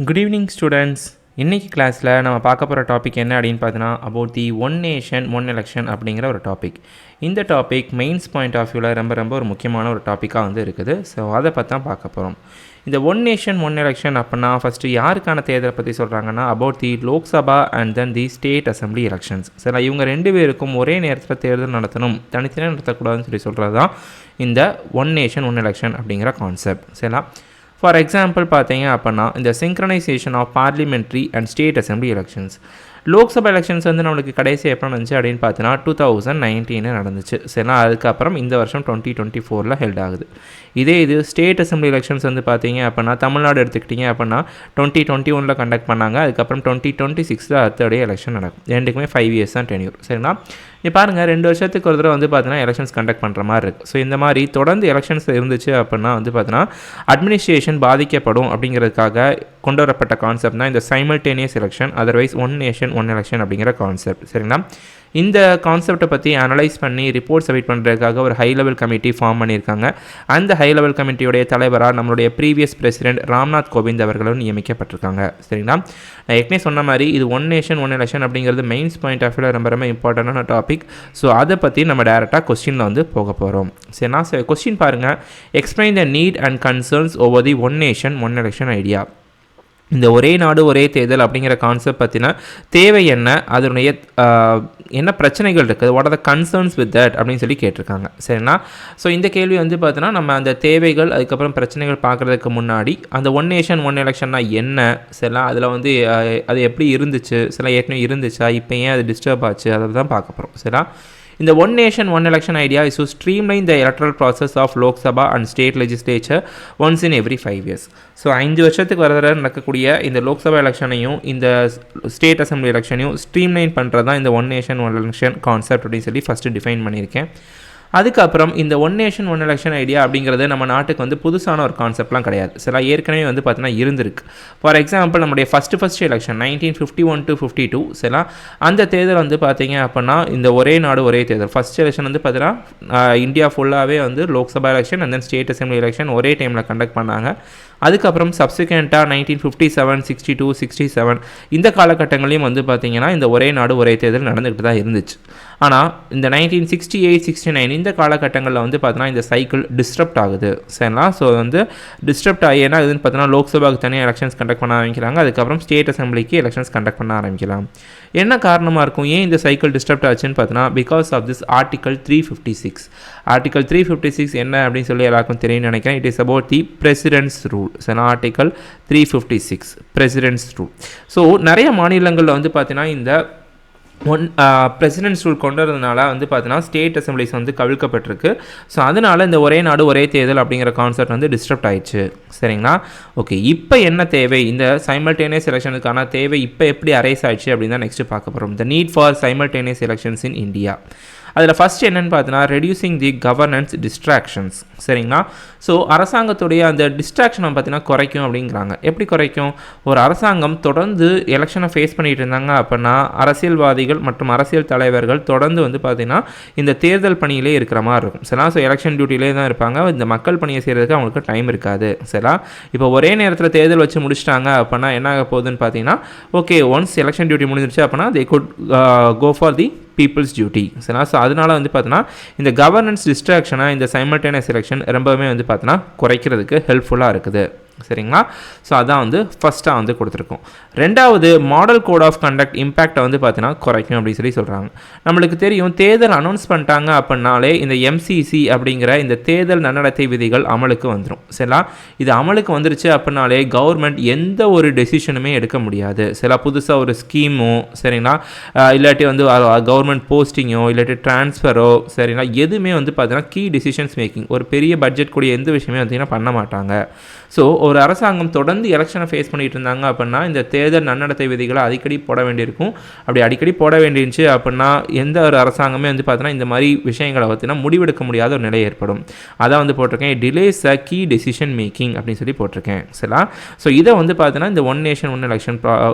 Good evening students. இன்றைக்கி கிளாஸில் நம்ம பார்க்க போகிற டாபிக் என்ன அப்படின்னு பார்த்தீங்கன்னா about the one nation one election அப்படிங்கிற ஒரு டாபிக். இந்த டாபிக் மெயின்ஸ் பாயிண்ட் ஆஃப் வியூவில் ரொம்ப ஒரு முக்கியமான ஒரு டாப்பிக்காக வந்து இருக்குது. ஸோ அதை பற்றி தான் பார்க்க போகிறோம். இந்த ஒன் நேஷன் ஒன் எலெக்ஷன் அப்படின்னா ஃபஸ்ட்டு யாருக்கான தேர்தலை பற்றி சொல்கிறாங்கன்னா about the Lok Sabha and then the state assembly elections. சரி, இவங்க ரெண்டு பேருக்கும் ஒரே நேரத்தில் தேர்தல் நடத்தணும், தனித்தனியாக நடத்தக்கூடாதுன்னு சொல்கிறது தான் இந்த ஒன் நேஷன் ஒன் எலெக்ஷன் அப்படிங்கிற கான்செப்ட். சரிங்களா? ஃபார் எக்ஸாம்பிள் பார்த்தீங்க அப்படின்னா இந்த synchronisation of parliamentary and state assembly elections. Lok Sabha elections வந்து நம்மளுக்கு கடைசி எப்போ நடந்துச்சு அப்படின்னு பார்த்தீங்கன்னா 2019 நடந்துச்சு. சரிங்களா? அதுக்கப்புறம் இந்த வருஷம் 2024 ஹெல்ட் ஆகுது. இது ஸ்டேட் அசம்பிளி எலெக்ஷன்ஸ் வந்து பார்த்தீங்க அப்படின்னா தமிழ்நாடு எடுத்துக்கிட்டிங்க அப்படின்னா 2021 கண்டக்ட் பண்ணாங்க. அதுக்கப்புறம் 2026 அடுத்த எலெக்ஷன் நடக்கும். ரெண்டுக்குமே 5 years தான் டென்யூர். சரிங்களா? இப்போ பாருங்கள், 2 வருஷத்துக்கு ஒரு தடவை வந்து பார்த்தீங்கன்னா எலெக்ஷன்ஸ் கண்டக்ட் பண்ணுற மாதிரி இருக்குது. ஸோ இந்த மாதிரி தொடர்ந்து எலெக்ஷன்ஸ் இருந்துச்சு அப்படின்னா வந்து பார்த்தீங்கன்னா அட்மினிஸ்ட்ரேஷன் பாதிக்கப்படும் அப்படிங்கிறதுக்காக கொண்டு வரப்பட்ட கான்செப்ட் தான் இந்த simultaneous election, otherwise one nation one election அப்படிங்கிற கான்செப்ட். சரிங்களா? இந்த கான்செப்டை பற்றி அனலைஸ் பண்ணி ரிப்போர்ட் சப்மிட் பண்ணுறதுக்காக ஒரு ஹை லெவல் கமிட்டி ஃபார்ம் பண்ணியிருக்காங்க. அந்த ஹை லெவல் கமிட்டியுடைய தலைவராக நம்மளுடைய ப்ரீவியஸ் பிரசிடென்ட் ராம்நாத் கோவிந்த் அவர்களும் நியமிக்கப்பட்டிருக்காங்க. சரிங்களா? நான் ஏற்கனவே சொன்ன மாதிரி இது ஒன் நேஷன் ஒன் எலெக்ஷன் அப்படிங்கிறது மெயின்ஸ் பாயிண்ட் ஆஃப் வியூவில் ரொம்ப இம்பார்ட்டண்டான டாபிக். ஸோ அதை பற்றி நம்ம டேரெக்டாக கொஸ்டினில் வந்து போக போகிறோம். சரிண்ணா? கொஸ்டின் பாருங்கள். Explain the need and concerns over the one nation one election idea. இந்த ஒரே நாடு ஒரே தேர்தல் அப்படிங்கிற கான்செப்ட் பற்றின தேவை என்ன, அதனுடைய என்ன பிரச்சனைகள் இருக்குது, what are the concerns with that அப்படின்னு சொல்லி கேட்டிருக்காங்க. சரிண்ணா? ஸோ இந்த கேள்வி வந்து பார்த்தீங்கன்னா நம்ம அந்த தேவைகள் அதுக்கப்புறம் பிரச்சனைகள் பார்க்குறதுக்கு முன்னாடி அந்த ஒன் நேஷன் ஒன் எலெக்ஷன்னா என்ன, சரிங்களா, அதில் வந்து அது எப்படி இருந்துச்சு, சில ஏற்கனவே இருந்துச்சா, இப்போ ஏன் அது டிஸ்டர்ப் ஆச்சு, அதை தான் பார்க்க போகிறோம். சரிங்களா? இந்த one nation one election idea is to streamline the electoral process of Lok Sabha and state legislature once in every 5 years. So 5 வருஷத்துக்கு வர நடக்கக்கூடிய இந்த லோக்சபா எலெக்ஷனையும் இந்த ஸ்டேட் அசம்பிளி எலெக்ஷனையும் ஸ்ட்ரீம்லைன் பண்ணுறது தான் இந்த one nation one election concept அப்படின்னு சொல்லி ஃபஸ்ட்டு டிஃபைன் பண்ணியிருக்கேன். அதுக்கப்புறம் இந்த one nation one election idea அப்படிங்கிறது நம்ம நாட்டுக்கு வந்து புதுசான ஒரு கான்செப்ட்லாம் கிடையாது. சில ஏற்கனவே வந்து பார்த்தீங்கன்னா இருந்திருக்கு. ஃபார் எக்ஸாம்பிள் நம்முடைய ஃபஸ்ட்டு எலெக்ஷன் 1951 to 52 சில அந்த தேர்தல் வந்து பார்த்தீங்க அப்படின்னா இந்த ஒரே நாடு ஒரே தேர்தல் ஃபஸ்ட் எலெக்ஷன் வந்து பார்த்தீங்கன்னா இந்தியா ஃபுல்லாகவே வந்து Lok Sabha election and then state assembly election ஒரே டைமில் கண்டக்ட் பண்ணாங்க. அதுக்கப்புறம் சப்சிக்வெண்ட்டாக 1957, 62, 67 இந்த காலகட்டங்களையும் வந்து பார்த்திங்கன்னா இந்த ஒரே நாடு ஒரே தேர்தல் நடந்துக்கிட்டு தான் இருந்துச்சு. ஆனால் இந்த 1968, 69 இந்த காலகட்டங்களில் வந்து பார்த்தீங்கன்னா இந்த சைக்கிள் டிஸ்டர்ப்ட் ஆகுது. சரிங்களா? ஸோ வந்து டிஸ்டர்ப்ட் ஆகி என்ன ஆகுதுன்னு பார்த்தீங்கன்னா லோக்சபாவுக்கு தனியாக எலெக்ஷன்ஸ் கண்டக்ட் பண்ண ஆரம்பிக்கிறாங்க. அதுக்கப்புறம் ஸ்டேட் அசம்பிளிக்கு எலெக்ஷன்ஸ் கண்டக்ட் பண்ண ஆரம்பிக்கலாம். என்ன காரணமாக இருக்கும், ஏன் இந்த சைக்கிள் டிஸ்டர்ப்ட் ஆச்சுன்னு பார்த்தீங்கன்னா because of this article 356. Article 356 என்ன அப்படின்னு சொல்லி எல்லாருக்கும் தெரியும்னு நினைக்கிறேன். It is about the president's rule. Article 356 president's rule. So நிறைய மாநிலங்களில் வந்து பார்த்தீங்கன்னா இந்த பிரசிடென்ட்ஸ் ரூல் கொண்டு வரதுனால வந்து பார்த்தீங்கன்னா ஸ்டேட் அசம்பிளிஸ் வந்து கவிழ்க்கப்பட்டிருக்கு. ஸோ அதனால் இந்த ஒரே நாடு ஒரே தேர்தல் அப்படிங்கிற கான்செப்ட் வந்து டிஸ்டர்ப்ட் ஆயிடுச்சு. சரிங்களா? ஓகே, இப்போ என்ன தேவை, இந்த சைமல்டேனியஸ் எலெக்ஷனுக்கான தேவை இப்போ எப்படி அரைஸ் ஆயிடுச்சு அப்படின்னு தான் நெக்ஸ்ட் பார்க்க போகிறோம். The need for simultaneous elections in India. அதில் ஃபஸ்ட் என்னென்னு பார்த்தீங்கன்னா ரெடியூசிங் தி கவர்னன்ஸ் டிஸ்ட்ராக்ஷன்ஸ். சரிங்களா? ஸோ அரசாங்கத்துடைய அந்த டிஸ்ட்ராக்ஷனை பார்த்தீங்கன்னா குறைக்கும் அப்படிங்கிறாங்க. எப்படி குறைக்கும்? ஒரு அரசாங்கம் தொடர்ந்து எலெக்ஷனை ஃபேஸ் பண்ணிகிட்டு இருந்தாங்க அப்படின்னா அரசியல்வாதிகள் மற்றும் அரசியல் தலைவர்கள் தொடர்ந்து வந்து பார்த்திங்கன்னா இந்த தேர்தல் பணியிலே இருக்கிற மாதிரி இருக்கும். சரிங்களா? ஸோ எலெக்ஷன் டியூட்டிலே தான் இருப்பாங்க. இந்த மக்கள் பணியை செய்கிறதுக்கு அவங்களுக்கு டைம் இருக்காது. சரிங்களா? இப்போ ஒரே நேரத்தில் தேர்தல் வச்சு முடிச்சிட்டாங்க அப்படின்னா என்ன ஆக போகுதுன்னு பார்த்தீங்கன்னா ஓகே, ஒன்ஸ் எலெக்ஷன் டியூட்டி முடிஞ்சிருச்சு அப்படின்னா they could go for the people's duty. சரிங்களா? ஸோ அதனால் வந்து பார்த்தீங்கன்னா இந்த கவர்னன்ஸ் டிஸ்ட்ராக்ஷனை இந்த சைமல்டேனியஸ் எலெக்ஷன் ரொம்பவுமே வந்து பார்த்தீங்கன்னா குறைக்கிறதுக்கு ஹெல்ப்ஃபுல்லாக இருக்குது. சரிங்களா? ஸோ அதான் வந்து ஃபஸ்ட்டாக வந்து கொடுத்துருக்கோம். ரெண்டாவது மாடல் கோட் ஆஃப் கண்டக்ட் இம்பேக்டை வந்து பார்த்தீங்கன்னா குறைக்கும் அப்படின்னு சொல்லி சொல்கிறாங்க. நம்மளுக்கு தெரியும் தேர்தல் அனௌன்ஸ் பண்ணிட்டாங்க அப்படின்னாலே இந்த எம்சிசி அப்படிங்கிற இந்த தேர்தல் நன்னடத்தை விதிகள் அமலுக்கு வந்துடும். சரிங்களா? இது அமலுக்கு வந்துருச்சு அப்படின்னாலே கவர்மெண்ட் எந்த ஒரு டெசிஷனுமே எடுக்க முடியாது. சில புதுசாக ஒரு ஸ்கீமோ சரிங்களா இல்லாட்டி வந்து கவர்மெண்ட் போஸ்டிங்கோ இல்லாட்டி ட்ரான்ஸ்ஃபரோ சரிங்களா எதுவுமே வந்து பார்த்தீங்கன்னா கீ டிசிஷன்ஸ் மேக்கிங் ஒரு பெரிய பட்ஜெட் கூடிய எந்த விஷயமே பார்த்தீங்கன்னா பண்ண மாட்டாங்க. ஸோ ஒரு அரசாங்கம் தொடர்ந்து எலெக்ஷனை ஃபேஸ் பண்ணிகிட்டு இருந்தாங்க அப்படின்னா இந்த தேர்தல் நன்னடத்தை விதிகளை அடிக்கடி போட வேண்டியிருக்கும். அப்படி அடிக்கடி போட வேண்டியிருந்துச்சு அப்படின்னா எந்த ஒரு அரசாங்கமே வந்து பார்த்தீங்கன்னா இந்த மாதிரி விஷயங்களை பார்த்தீங்கன்னா முடிவெடுக்க முடியாத ஒரு நிலை ஏற்படும். அதான் வந்து போட்டிருக்கேன் delays a key decision making அப்படின்னு சொல்லி போட்டிருக்கேன். சரிங்களா? ஸோ இதை வந்து பார்த்தீங்கன்னா இந்த ஒன் நேஷன் ஒன் எலெக்ஷன்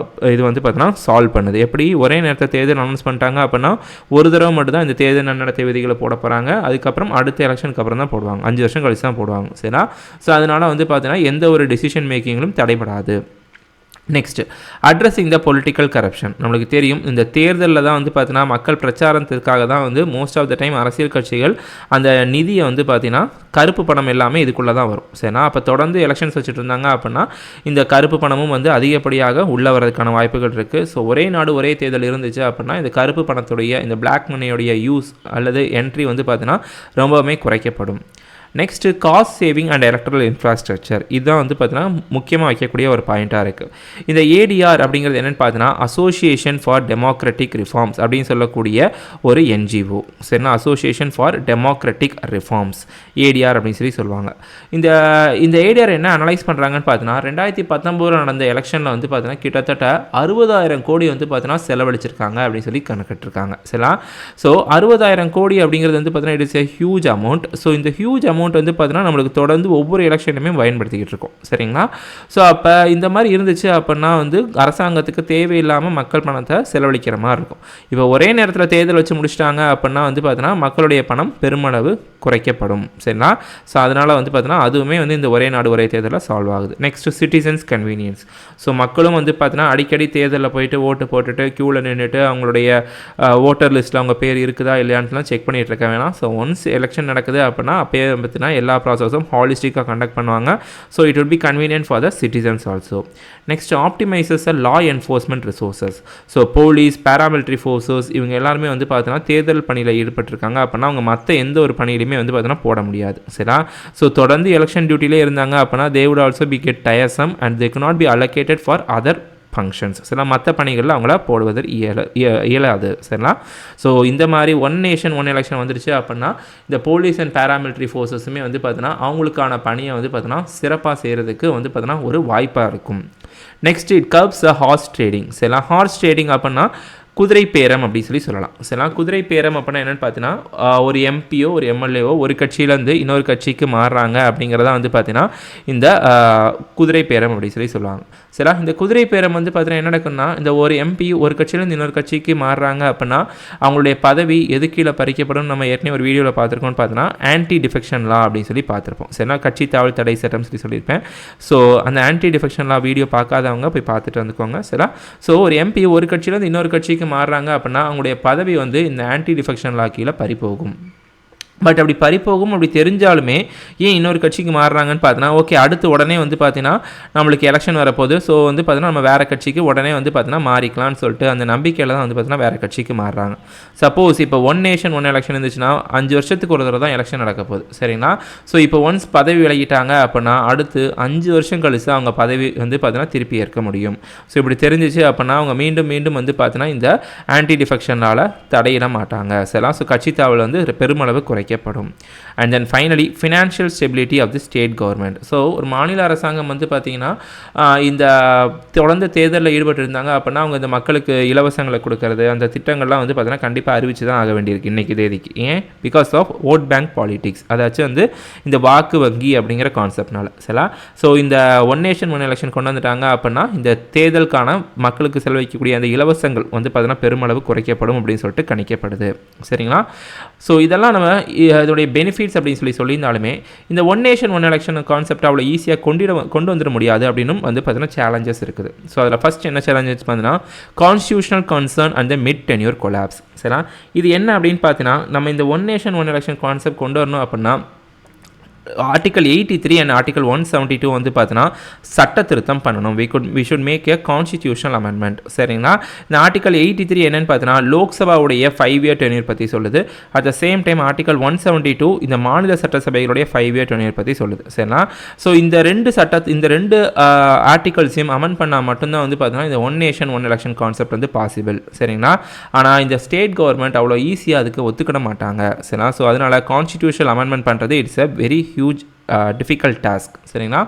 இது வந்து பார்த்தீங்கன்னா சால்வ் பண்ணுது. எப்படி ஒரே நேரத்தில் தேர்தல் அனௌன்ஸ் பண்ணிட்டாங்க அப்படின்னா ஒரு தடவை மட்டும் தான் இந்த தேர்தல் நன்னடத்தை விதிகளை போட போகிறாங்க. அதுக்கப்புறம் அடுத்த எலெக்ஷனுக்கு அப்புறம் தான் போடுவாங்க. 5 வருஷம் கழிச்சு தான் போடுவாங்க. சரிங்களா? ஸோ அதனால் வந்து பார்த்தீங்கன்னா எந்த ஒரு டெசிஷன் மேக்கிங்கிலும் தடைபடாது. Next addressing the political corruption. நம்மளுக்கு தெரியும் இந்த தேர்தலில் தான் வந்து பார்த்தீங்கன்னா மக்கள் பிரச்சாரத்திற்காக தான் வந்து மோஸ்ட் ஆஃப் த டைம் அரசியல் கட்சிகள் அந்த நிதியை வந்து பார்த்தீங்கன்னா கருப்பு பணம் எல்லாமே இதுக்குள்ளே தான் வரும். சரினா அப்போ தொடர்ந்து எலெக்ஷன்ஸ் வச்சுட்டு இருந்தாங்க அப்படின்னா இந்த கருப்பு பணமும் வந்து அதிகப்படியாக உள்ளே வரதுக்கான வாய்ப்புகள் இருக்குது. ஸோ ஒரே நாடு ஒரே தேர்தல் இருந்துச்சு அப்படின்னா இந்த கருப்பு பணத்துடைய இந்த பிளாக் மணியோடைய யூஸ் அல்லது என்ட்ரி வந்து பார்த்தீங்கன்னா ரொம்பவுமே குறைக்கப்படும். Next cost saving and electoral infrastructure, இதுதான் வந்து பார்த்தீங்கன்னா முக்கியமாக வைக்கக்கூடிய ஒரு பாயிண்ட்டாக இருக்குது. இந்த ஏடிஆர் அப்படிங்கிறது என்னென்னு பார்த்தீங்கன்னா அசோசியேஷன் ஃபார் டெமோக்ராட்டிக் ரிஃபார்ம்ஸ் அப்படின்னு சொல்லக்கூடிய ஒரு என்ஜிஓ. சரினா association for democratic reforms ADR அப்படின்னு சொல்லுவாங்க. இந்த ஏடிஆர் என்ன அனலைஸ் பண்ணுறாங்கன்னு பார்த்தீங்கன்னா 2019 நடந்த எலெக்ஷனில் வந்து பார்த்தீங்கன்னா கிட்டத்தட்ட 60,000 கோடி வந்து பார்த்தீங்கன்னா செலவழிச்சிருக்காங்க அப்படின்னு சொல்லி கணக்கிட்டிருக்காங்க. சரிங்களா? ஸோ 60,000 கோடி அப்படிங்கிறது வந்து பார்த்தீங்கன்னா it is a huge amount. So இந்த ஹியூஜ் அமௌண்ட் வந்து பார்த்தீங்கன்னா நம்மளுக்கு தொடர்ந்து ஒவ்வொரு எலெக்ஷனுமே பயன்படுத்திக்கிட்டு இருக்கோம். சரிங்களா? ஸோ அப்போ இந்த மாதிரி இருந்துச்சு அப்படின்னா வந்து அரசாங்கத்துக்கு தேவையில்லாமல் மக்கள் பணத்தை செலவழிக்கிற மாதிரி இருக்கும். இப்போ ஒரே நேரத்தில் தேர்தல் வச்சு முடிச்சிட்டாங்க அப்படின்னா வந்து பார்த்தீங்கன்னா மக்களுடைய பணம் பெருமளவு குறைக்கப்படும். சரிங்களா? ஸோ அதனால் வந்து பார்த்தீங்கன்னா அதுவுமே வந்து இந்த ஒரே நாடு ஒரே தேர்தலில் சால்வ் ஆகுது. Next citizens convenience. ஸோ மக்களும் வந்து பார்த்தீங்கன்னா அடிக்கடி தேர்தலில் போயிட்டு ஓட்டு போட்டுட்டு க்யூவில் நின்றுட்டு அவங்களுடைய ஓட்டர் லிஸ்ட்டில் அவங்க பேர் இருக்குதா இல்லையான்ட்டுலாம் செக் பண்ணிகிட்டு இருக்க வேணாம். ஸோ ஒன்ஸ் எலெக்ஷன் நடக்குது அப்படின்னா அப்போயே பார்த்தீங்கன்னா எல்லா ப்ராசஸும் ஹாலிஸ்டிக்காக கண்டக்ட் பண்ணுவாங்க. So it would be convenient for the citizens also. Next optimises the law enforcement resources. So police, paramilitary forces இவங்க எல்லாருமே வந்து பார்த்தீங்கன்னா தேர்தல் பணியில் ஈடுபட்டிருக்காங்க அப்படின்னா அவங்க மற்ற எந்த ஒரு பணியிலுமே வந்து பார்த்தீங்கன்னா போட முடியாது. சரியா? ஸோ தொடர்ந்து எலெக்ஷன் டியூட்டிலே இருந்தாங்க அப்படின்னா they would also be get tiresome and they cannot be allocated for other functions. சரிங்களா? மற்ற பணிகளில் அவங்கள போடுவது இயலாது. சரிங்களா? ஸோ இந்த மாதிரி ஒன் நேஷன் ஒன் எலெக்ஷன் வந்துருச்சு அப்படின்னா இந்த போலீஸ் அண்ட் பேராமிலிட்ரி ஃபோர்ஸஸுமே வந்து பார்த்தீங்கன்னா அவங்களுக்கான பணியை வந்து பார்த்தீங்கன்னா சிறப்பாக செய்கிறதுக்கு வந்து பார்த்தீங்கன்னா ஒரு வாய்ப்பாக இருக்கும். Next it curbs horse trading. சரிங்களா? ஹார்ஸ் ட்ரேடிங் அப்படின்னா குதிரை பேரம் அப்படின்னு சொல்லலாம். சரிங்களா? குதிரை பேரம் அப்படின்னா என்னென்னு பார்த்தீங்கன்னா ஒரு எம்பியோ ஒரு எம்எல்ஏவோ ஒரு கட்சியிலேருந்து இன்னொரு கட்சிக்கு மாறுறாங்க அப்படிங்கிறத வந்து பார்த்தீங்கன்னா இந்த குதிரை பேரம் அப்படின்னு சொல்லுவாங்க. சரிங்களா? இந்த குதிரை பேரம் வந்து பார்த்தீங்கன்னா என்ன நடக்குன்னா இந்த ஒரு எம்பி ஒரு கட்சியிலேருந்து இன்னொரு கட்சிக்கு மாறுறாங்க அப்படின்னா அவங்களுடைய பதவி எது கீழே பறிக்கப்படும். நம்ம ஏற்கனவே ஒரு வீடியோவில் பார்த்துருக்கோம்னு பார்த்தீங்கன்னா ஆன்டி டிஃபெக்ஷன் லா அப்படின்னு சொல்லி பார்த்துருப்போம். சரிங்களா? கட்சி தாவல் தடை சட்டம் சொல்லியிருப்பேன். ஸோ அந்த ஆன்டி டிஃபெக்ஷன் லா வீடியோ பார்க்காதவங்க போய் பார்த்துட்டு வந்துக்கோங்க. சரிங்களா? ஸோ ஒரு எம்பி ஒரு கட்சியிலேருந்து இன்னொரு கட்சிக்கு மாறுறாங்க அப்படின்னா அவங்களுடைய பதவி வந்து இந்த ஆன்டி டிஃபெக்ஷன் லா கீழே பறிபோகும். பட் அப்படி பறிப்போகும் அப்படி தெரிஞ்சாலுமே ஏன் இன்னொரு கட்சிக்கு மாறுறாங்கன்னு பார்த்தீங்கன்னா ஓகே அடுத்து உடனே வந்து பார்த்தீங்கன்னா நம்மளுக்கு எலெக்ஷன் வரப்போகுது. ஸோ வந்து பார்த்தீங்கன்னா நம்ம வேறு கட்சிக்கு உடனே வந்து பார்த்தீங்கன்னா மாறிக்கலாம்னு சொல்லிட்டு அந்த நம்பிக்கையில் தான் வந்து பார்த்தீங்கன்னா வேறு கட்சிக்கு மாறுறாங்க. சப்போஸ் இப்போ ஒன் நேஷன் ஒன் எலெக்ஷன் இருந்துச்சுன்னா 5 வருஷத்துக்கு ஒரு தடவை தான் எலெக்ஷன் நடக்க போகுது. சரிங்களா? ஸோ இப்போ ஒன்ஸ் பதவி விலகிட்டாங்க அப்படின்னா அடுத்து 5 வருஷம் கழிச்சு அவங்க பதவி வந்து பார்த்தீங்கன்னா திருப்பி ஏற்க முடியும். ஸோ இப்படி தெரிஞ்சிச்சு அப்படின்னா அவங்க மீண்டும் மீண்டும் வந்து பார்த்தீங்கன்னா இந்த ஆன்டி டிஃபெக்ஷனால் தடையிட மாட்டாங்க. சரிங்களா? ஸோ கட்சி தாவல் வந்து பெருமளவு குறைக்கப்படும். And then finally financial stability of the state government. So ஒரு மாநில அரசாங்கம் வந்து பார்த்திங்கன்னா இந்த தொடர்ந்து தேர்தலில் ஈடுபட்டு இருந்தாங்க அப்படின்னா அவங்க இந்த மக்களுக்கு இலவசங்களை கொடுக்கறது அந்த திட்டங்கள்லாம் வந்து பார்த்திங்கன்னா கண்டிப்பாக அறிவிச்சு தான் ஆக வேண்டியிருக்கு இன்றைக்கி தேதிக்கு. ஏன்? Because of vote bank politics. அதாச்சும் வந்து இந்த வாக்கு வங்கி அப்படிங்கிற கான்செப்ட்னால. சரிங்களா? ஸோ இந்த ஒன் நேஷன் ஒன் எலெக்ஷன் கொண்டு வந்துட்டாங்க அப்படின்னா இந்த தேர்தலுக்கான மக்களுக்கு செலவழிக்கக்கூடிய அந்த இலவசங்கள் வந்து பார்த்திங்கன்னா பெருமளவு குறைக்கப்படும் அப்படின்னு சொல்லிட்டு கணிக்கப்படுது. சரிங்களா? ஸோ இதெல்லாம் நம்ம இதோடைய பெனிஃபிட்ஸ் அப்படின்னு சொல்லியிருந்தாலுமே இந்த one nation one election concept அவ்வளோ ஈஸியாக கொண்டு வந்துட முடியாது அப்படின்னு வந்து பார்த்தீங்கன்னா சேலஞ்சஸ் இருக்குது. ஸோ அதில் ஃபஸ்ட் என்ன சேலஞ்சஸ் பார்த்தீங்கன்னா constitutional concern and the mid tenure collapse. சரிங்களா? இது என்ன அப்படின்னு பார்த்தீங்கன்னா நம்ம இந்த one nation one election concept கொண்டு வரணும் அப்படின்னா ஆர்டிகல் 83 அண்ட் ஆர்டிகல் 172 வந்து பார்த்தீங்கன்னா சட்ட திருத்தம் பண்ணணும். We should make a constitutional amendment. சரிங்களா? இந்த ஆர்டிகல் 83 என்னன்னு பார்த்தீங்கன்னா லோக்சபாவுடைய 5 இயர் டென்யூர் பற்றி சொல்லுது. At the same time article 172 இந்த மாநில சட்டசபைகளுடைய 5 இயர் டென்யூர் பற்றி சொல்லுது. சரிங்களா? ஸோ இந்த ரெண்டு ஆர்டிகல்ஸையும் அமெண்ட் பண்ணால் மட்டும்தான் வந்து பார்த்தீங்கன்னா இந்த one nation one election concept வந்து பாசிபிள். சரிங்களா? ஆனால் இந்த ஸ்டேட் கவர்மெண்ட் அவ்வளோ ஈஸியாக அதுக்கு ஒத்துக்கிட மாட்டாங்க. சரிங்களா? ஸோ அதனால் கான்ஸ்டிடியூஷனல் அமெண்ட்மெண்ட் பண்ணுறது it's a very huge difficult task. சரிங்களா?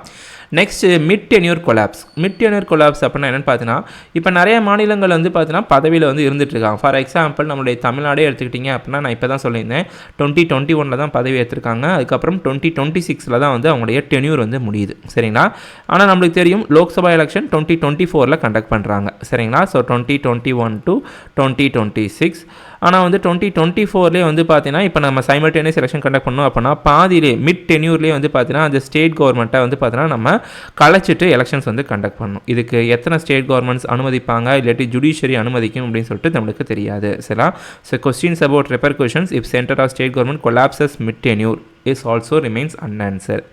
Next mid tenure collapse. Mid tenure collapse அப்படின்னா என்னென்னு பார்த்தீங்கன்னா இப்போ நிறைய மாநிலங்கள் வந்து பார்த்தீங்கன்னா பதவியில் வந்து இருந்துகிட்ருக்காங்க. ஃபார் எக்ஸாம்பிள் நம்மளுடைய தமிழ்நாடே எடுத்துக்கிட்டிங்க அப்படின்னா நான் இப்போ தான் சொல்லியிருந்தேன் 2021 தான் பதவி ஏற்றிருக்காங்க. அதுக்கப்புறம் 2026 தான் வந்து அவங்களுடைய டென்யூர் வந்து முடியுது. சரிங்களா? ஆனால் நம்மளுக்கு தெரியும் லோக்சபா எலெக்ஷன் 2024 கண்டக்ட் பண்ணுறாங்க. சரிங்களா? So 2021 to 2026. ஆனால் வந்து 2024 வந்து பார்த்தீங்கன்னா இப்போ நம்ம சைமல்டேனியஸ் எலெக்ஷன் கண்டக்ட் பண்ணோம் அப்படின்னா பாதியிலே மிட் டென்யூர்லேயே வந்து வந்து பார்த்தீங்கன்னா அந்த ஸ்டேட் கவர்மெண்ட்டை வந்து பார்த்தீங்கன்னா நம்ம கலைச்சிட்டு எலெக்ஷன்ஸ் வந்து கண்டக்ட் பண்ணணும். இதுக்கு எத்தனை ஸ்டேட் கவர்மெண்ட்ஸ் அனுமதிப்பாங்க இல்லாட்டி ஜுடிஷியரி அனுமதிக்கும் அப்படின்னு சொல்லிட்டு நம்மளுக்கு தெரியாது. சரிங்களா? So questions about repercussions if centre of state government collapses mid tenure is also remains unanswered.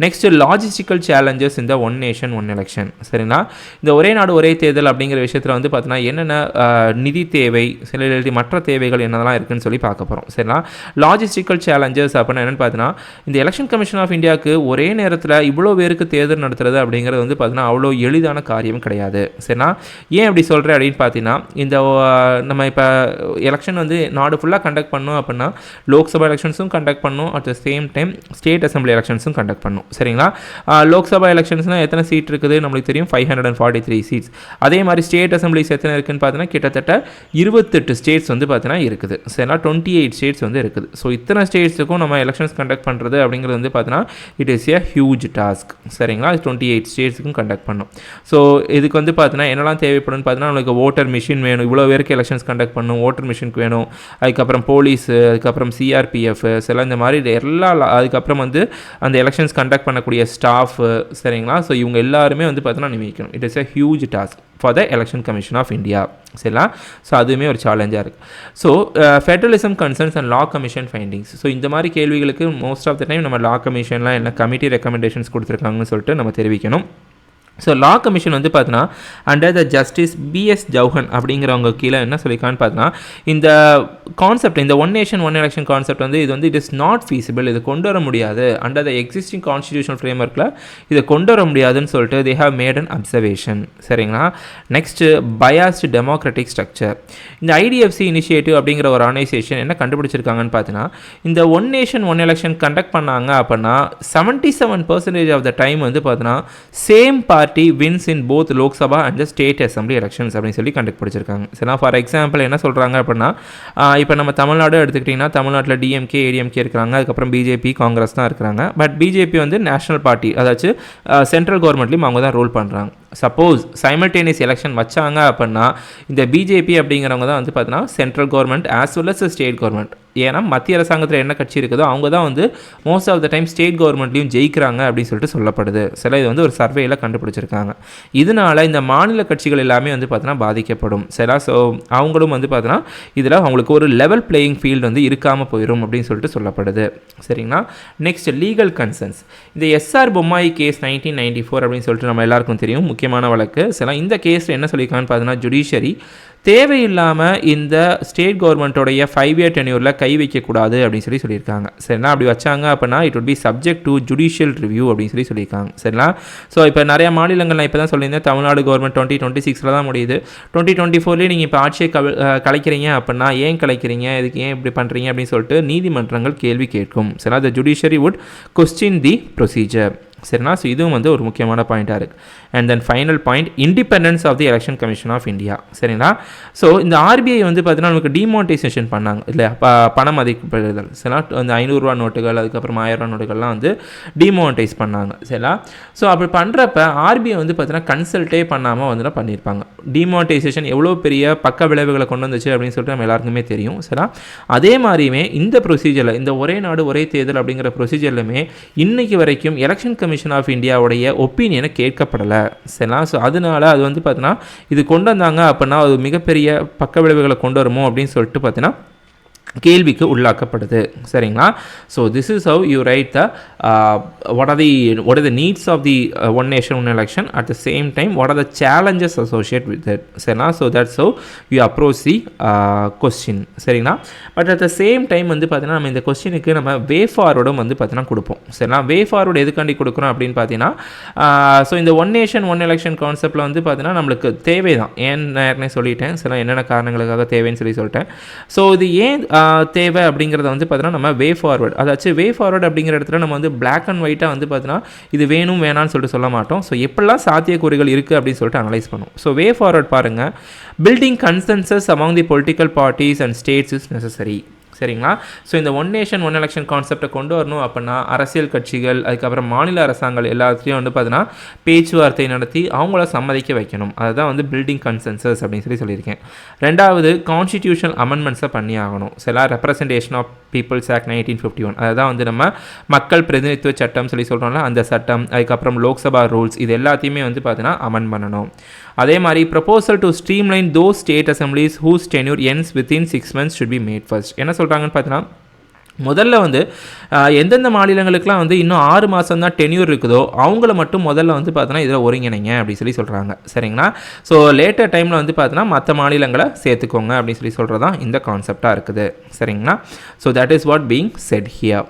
Next logistical challenges இந்த ஒன் நேஷன் ஒன் எலெக்ஷன். சரிங்களா? இந்த ஒரே நாடு ஒரே தேர்தல் அப்படிங்கிற விஷயத்தில் வந்து பார்த்தீங்கன்னா என்னென்ன நிதி தேவை சில மற்ற தேவைகள் என்னெல்லாம் இருக்குன்னு சொல்லி பார்க்க போகிறோம். சரிங்களா? லாஜிஸ்டிக்கல் சேலஞ்சஸ் அப்படின்னா என்னென்னு பார்த்தீங்கன்னா இந்த எலெக்ஷன் கமிஷன் ஆஃப் இந்தியாவுக்கு ஒரே நேரத்தில் இவ்வளோ பேருக்கு தேர்தல் நடத்துறது அப்படிங்கிறது வந்து பார்த்தீங்கன்னா அவ்வளோ எளிதான காரியம் கிடையாது. சரிங்களா? ஏன் அப்படி சொல்கிறேன் அப்படின்னு பார்த்தீங்கன்னா இந்த நம்ம இப்போ எலெக்ஷன் வந்து நாடு ஃபுல்லாக கண்டக்ட் பண்ணோம் அப்படின்னா லோக்சபா எலெக்ஷன்ஸும் கண்டக்ட் பண்ணணும், at the same time state assembly எலெக்ஷன்ஸும் conduct பண்ணணும். சரிங்களா? லோக்சபா எலெக்ஷன்ஸ்னால் எத்தனை சீட் இருக்குது நம்மளுக்கு தெரியும், 543 சீட்ஸ். அதே மாதிரி ஸ்டேட் அசம்பிளிஸ் எத்தனை இருக்குதுன்னு பார்த்தீங்கன்னா கிட்டத்தட்ட 28 ஸ்டேட்ஸ் வந்து பார்த்தீங்கன்னா இருக்குது. சரிங்களா? 28 ஸ்டேட்ஸ் வந்து இருக்குது. ஸோ இத்தனை ஸ்டேட்ஸுக்கும் நம்ம எலெக்ஷன்ஸ் கண்டக்ட் பண்ணுறது அப்படிங்கிறது வந்து பார்த்தீங்கன்னா it is a huge task. சரிங்களா? 28 ஸ்டேட்ஸுக்கும் கண்டக்ட் பண்ணும். ஸோ இதுக்கு வந்து பார்த்தீங்கன்னா என்னெல்லாம் தேவைப்படும்னு பார்த்தீங்கன்னா உங்களுக்கு ஓட்டர் மிஷின் வேணும், இவ்வளோ பேருக்கு எலெக்ஷன்ஸ் கண்டக்ட் பண்ணணும், ஓட்டர் மிஷினுக்கு வேணும், அதுக்கப்புறம் போலீஸு, அதுக்கப்புறம் சிஆர்பிஎஃப் சில இந்த மாதிரி எல்லா அதுக்கப்புறம் வந்து அந்த எலெக்ஷன்ஸ் கண்டக்ட் பண்ணக்கூடிய ஸ்டாஃப். சரிங்களா? ஸோ இவங்க எல்லாருமே வந்து பார்த்தீங்கன்னா நியமிக்கணும். It is a huge task for the election commission of India. சரிங்களா? ஸோ அதுவுமே ஒரு சேலஞ்சாக இருக்குது. So federalism concerns and law commission findings. So இந்த மாதிரி கேள்விகளுக்கு மோஸ்ட் ஆஃப் த டைம் நம்ம லா கமிஷன்லாம் என்ன கமிட்டி ரெக்கமெண்டேஷன்ஸ் கொடுத்துருக்காங்கன்னு சொல்லிட்டு நம்ம தெரிவிக்கணும். ஸோ லா கமிஷன் வந்து பார்த்தீங்கன்னா அண்டர் த ஜஸ்டிஸ் பிஎஸ் ஜவுஹன் அப்படிங்கிறவங்க கீழே என்ன சொல்லியிருக்கான்னு பார்த்தீங்கன்னா இந்த கான்செப்ட் இந்த one nation one election concept வந்து இது வந்து இட் இஸ் நாட் ஃபீஸிபிள், இது கொண்டு வர முடியாது அண்டர் த எக்ஸிஸ்டிங் கான்ஸ்டியூஷன் ஃப்ரேம்வொர்க்கில் இதை கொண்டு வர முடியாதுன்னு சொல்லிட்டு they have made an observation. சரிங்களா? Next biased democratic structure. இந்த ஐடிஎஃப்சி இனிஷியேட்டிவ் அப்படிங்கிற ஒரு ஆர்கனைசேஷன் என்ன கண்டுபிடிச்சிருக்காங்கன்னு பார்த்தீங்கன்னா இந்த one nation one election conduct பண்ணாங்க அப்படின்னா 77% ஆஃப் த டைம் வந்து பார்த்தீங்கன்னா same party wins in both Lok Sabha and the state assembly elections அப்படின்னு சொல்லி கண்டுபிடிச்சிருக்காங்க. சரினா ஃபார் எக்ஸாம்பிள் என்ன சொல்கிறாங்க அப்படின்னா இப்போ நம்ம தமிழ்நாடு எடுத்துக்கிட்டிங்கன்னா தமிழ்நாட்டில் டிஎம்கே ஏடிஎம்கே இருக்கிறாங்க, அதுக்கப்புறம் பிஜேபி காங்கிரஸ் தான் இருக்கிறாங்க. பட் பிஜேபி வந்து நேஷனல் பார்ட்டி, அதாச்சும் சென்ட்ரல் கவர்மெண்ட்லேயும் அவங்க தான் ரூல் பண்ணுறாங்க. சப்போஸ் சைமல்டேனியஸ் எலெக்ஷன் வச்சாங்க அப்படின்னா இந்த பிஜேபி அப்படிங்கிறவங்க தான் வந்து பார்த்தீங்கன்னா central government as well as state government. ஏன்னா மத்திய அரசாங்கத்தில் என்ன கட்சி இருக்குதோ அவங்க தான் வந்து most of the time state கவர்மெண்ட்லையும் ஜெயிக்கிறாங்க அப்படின்னு சொல்லிட்டு சொல்லப்படுது. சில இது வந்து ஒரு சர்வேயில் கண்டுபிடிச்சிருக்காங்க. இதனால இந்த மாநில கட்சிகள் எல்லாமே வந்து பார்த்தீங்கன்னா பாதிக்கப்படும். சில ஸோ அவங்களும் வந்து பார்த்தீங்கன்னா இதில் அவங்களுக்கு ஒரு லெவல் பிளேயிங் ஃபீல்டு வந்து இருக்காமல் போயிடும் அப்படின்னு சொல்லிட்டு சொல்லப்படுது. சரிங்களா? Next legal concerns. இந்த எஸ்ஆர் பொம்மாயி கேஸ் 1994 அப்படின்னு சொல்லிட்டு நம்ம எல்லாருக்கும் தெரியும், முக்கியமான வழக்கு. சில இந்த கேஸில் என்ன சொல்லியிருக்காங்கன்னு பார்த்தீங்கன்னா ஜுடிஷியரி தேவையில்லாமல் இந்த ஸ்டேட் கவர்மெண்ட்டோடைய 5 இயர் டென்யூரில் கை வைக்கக்கூடாது அப்படின்னு சொல்லியிருக்காங்க. சரிங்களா? அப்படி வச்சாங்க அப்படின்னா it would B subject to judicial review அப்படின்னு சொல்லியிருக்காங்க. சரிங்களா? ஸோ இப்போ நிறைய மாநிலங்கள் நான் இப்போ தான் சொல்லியிருந்தேன் தமிழ்நாடு கவர்மெண்ட் 2026 தான் முடியுது. 2024 நீங்கள் இப்போ ஆட்சியை கலைக்கிறீங்க அப்படின்னா ஏன் கலைக்கிறீங்க, இதுக்கு ஏன் இப்படி பண்ணுறீங்க அப்படின்னு சொல்லிட்டு நீதிமன்றங்கள் கேள்வி கேட்கும். சரிங்களா? The judiciary would question the procedure. சரிண்ணா? ஸோ இதுவும் வந்து ஒரு முக்கியமான பாயிண்ட்டாக இருக்குது. And then final point independence of the election commission of India. சரிங்களா? ஸோ இந்த ஆர்பிஐ வந்து பார்த்தீங்கன்னா நமக்கு டிமானிட்டைசேஷன் பண்ணாங்க இல்லை, பண மதிப்பிடுதல். சரிங்களா? அந்த 500 ரூபா நோட்டுகள் அதுக்கப்புறம் 1000 ரூபா நோட்டுகள்லாம் வந்து டிமானிட்டைஸ் பண்ணாங்க. சரிங்களா? ஸோ அப்படி பண்ணுறப்ப ஆர்பிஐ வந்து பார்த்தீங்கன்னா கன்சல்ட்டே பண்ணாமல் வந்து பண்ணியிருப்பாங்க. டிமானிட்டைசேஷன் எவ்வளோ பெரிய பக்க விளைவுகளை கொண்டு வந்துச்சு அப்படின்னு சொல்லிட்டு நம்ம எல்லாருக்குமே தெரியும். சரிங்களா? அதே மாதிரியுமே இந்த ப்ரொசீஜரில் இந்த ஒரே நாடு ஒரே தேர்தல் அப்படிங்கிற ப்ரொசீஜர்லையுமே இன்னைக்கு வரைக்கும் எலெக்ஷன் கமிஷன் ஆஃப் இந்தியாவுடைய ஒப்பீனியனை கேட்கப்படலை. சரிங்களா? ஸோ அதனால அது வந்து பார்த்தீங்கன்னா இது கொண்டு வந்தாங்க அப்படின்னா அது மிகப்பெரிய பக்க விளைவுகளை கொண்டு வருமோ அப்படின்னு சொல்லிட்டு பார்த்தீங்கன்னா கேள்விக்கு உள்ளாக்கப்படுது. சரிங்களா? So this is how you right the what are the needs of the one nation one election, at the same time what are the challenges associated with it. சரிங்களா? So that's how you approach the question. சரிங்களா? But at the same time வந்து பார்த்தீங்கன்னா நம்ம இந்த கொஸ்டினுக்கு நம்ம வே ஃபார்வர்டும் வந்து பார்த்தீங்கன்னா கொடுப்போம். சரிங்களா? வே ஃபார்வர்டு எதுக்காண்டி கொடுக்குறோம் அப்படின்னு பார்த்தீங்கன்னா ஸோ இந்த ஒன் நேஷன் ஒன் எலெக்ஷன் கான்செப்டில் வந்து பார்த்தீங்கன்னா நம்மளுக்கு தேவை தான். ஏன் நான் ஏற்கனவே சொல்லிட்டேன், சில என்னென்ன காரணங்களுக்காக தேவைன்னு சொல்லிட்டேன். ஸோ இது ஏன் தேவை அப்படிங்கிறத வந்து பார்த்தீங்கன்னா நம்ம வே ஃபார்வர்டு, அதாச்சும் வே ஃபார்வர்டு அப்படிங்கிற இடத்துல நம்ம வந்து பிளாக் அண்ட் ஒயிட்டாக வந்து பார்த்தீங்கன்னா இது வேணும் வேணான்னு சொல்லிட்டு சொல்ல மாட்டோம். ஸோ எப்படிலாம் சாத்தியக்கூறுகள் இருக்குது அப்படின்னு சொல்லிட்டு அனலைஸ் பண்ணுவோம். ஸோ வே ஃபார்வர்ட் பாருங்கள், building consensus among the political parties and states is necessary. சரிங்களா. ஸோ இந்த ஒன் நேஷன் ஒன் எலெக்ஷன் கான்செப்டை கொண்டு வரணும் அப்படின்னா அரசியல் கட்சிகள் அதுக்கப்புறம் மாநில அரசாங்கம் எல்லாத்தையும் வந்து பார்த்தீங்கன்னா பேச்சுவார்த்தை நடத்தி அவங்கள சம்மதிக்க வைக்கணும். அதுதான் வந்து பில்டிங் கன்சென்சஸ் அப்படின்னு சொல்லியிருக்கேன். ரெண்டாவது கான்ஸ்டிடியூஷனல் அமெண்ட்மெண்ட்ஸை பண்ணி ஆகணும். சில ரெப்ரசன்டேஷன் ஆஃப் பீப்புள்ஸ் ஆக்ட் 1951 அதுதான் வந்து நம்ம மக்கள் பிரதிநிதித்துவ சட்டம் சொல்கிறோம்ல அந்த சட்டம், அதுக்கப்புறம் லோக்சபா ரூல்ஸ், இது எல்லாத்தையுமே வந்து பார்த்தீங்கன்னா அமெண்ட் பண்ணணும். அதே மாதிரி proposal to streamline those state assemblies whose tenure ends within 6 months should be made first. என்ன சொல்கிறாங்கன்னு பார்த்தீங்கன்னா முதல்ல வந்து எந்தெந்த மாநிலங்களுக்குலாம் வந்து இன்னும் 6 மாதம் தான் டென்யூர் இருக்குதோ அவங்கள மட்டும் முதல்ல வந்து பார்த்தோன்னா இதில் ஒருங்கிணைங்க அப்படின்னு சொல்கிறாங்க. சரிங்களா. ஸோ லேட்டர் டைமில் வந்து பார்த்தோன்னா மற்ற மாநிலங்களை சேர்த்துக்கோங்க அப்படின்னு சொல்கிறது தான் இந்த கான்செப்டாக இருக்குது. சரிங்களா. So that is what being set here.